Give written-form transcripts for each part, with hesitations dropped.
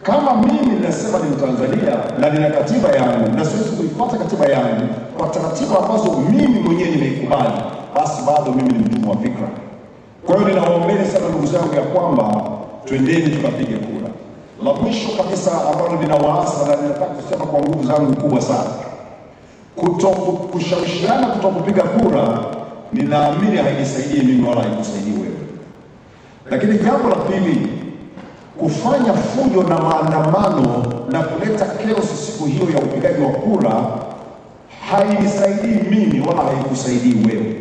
Kama mimi ninasema ni Mtanzania na nina katiba yangu na siwezi kuifuata katiba yangu kwa taratibu ambazo mimi mwenyewe nimeikubali, basi bado mimi ni mtumwa wa fikra. Kwa hiyo ninawaombeni sana ndugu zangu ya kwamba twendeni tukapige kura. La mwisho kabisa ambalo ninawaasa na ninataka kusema kwa nguvu zangu kubwa sana, kushawishiana kutokupiga kura, ninaamini haisaidii mimi wala haikusaidii wewe. Lakini jambo la pili, kufanya fujo na maandamano na kuleta chaos siku hiyo ya upigaji wa kura hainisaidii mimi wala haikusaidii wewe.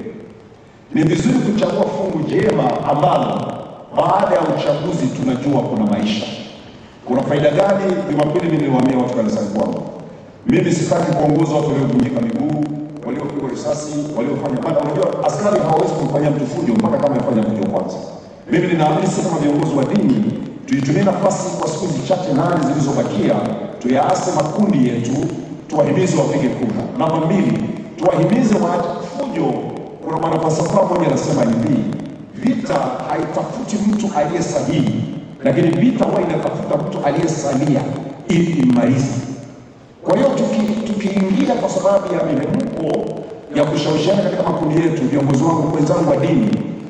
Ni vizuri kuchagua fungu jema ambalo baada ya uchaguzi tunajua kuna maisha. Kuna faida gani? Jumapili niliwaambia watu kanisani kwangu, mimi sitaki kuongoza watu waliovunjika miguu, waliopigwa risasi, waliofanya bada. Unajua askari hawawezi kumfanyia mtu fujo mpaka kama amefanya fujo kwanza. Mimi ninaamini sisi kama viongozi wa dini tuitumie nafasi kwa siku chache nane zilizobakia, tuyaase makundi yetu, tuwahimize wapige kura. Namba 2, tuwahimize waache fujo. Kuna mwanafalsafa mmoja anasema hivi, vita haitafuti mtu aliye sahihi, lakini vita huwa inatafuta mtu aliyesalia ili imalize. Kwa hiyo tukiingia kwa sababu ya mihemko ya kushawishiana katika makundi yetu, viongozi wangu wenzangu wa dini,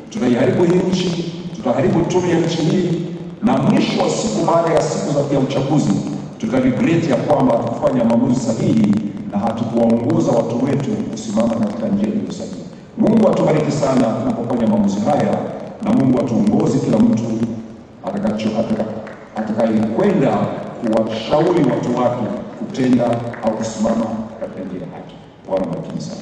tunaiharibu hii nchi, tutaharibu tume ya nchi hii, na mwisho wa siku, baada ya siku za uchaguzi, tutaregret ya kwamba hatukufanya maamuzi sahihi na hatukuwaongoza watu wetu kusimama katika njia iliyo sahihi. Mungu atubariki sana tunapofanya maamuzi haya, na Mungu atuongoze kila mtu atakayekwenda kuwashauri watu wake kutenda au kusimama katika njia ya haki. Bwana bariki sana.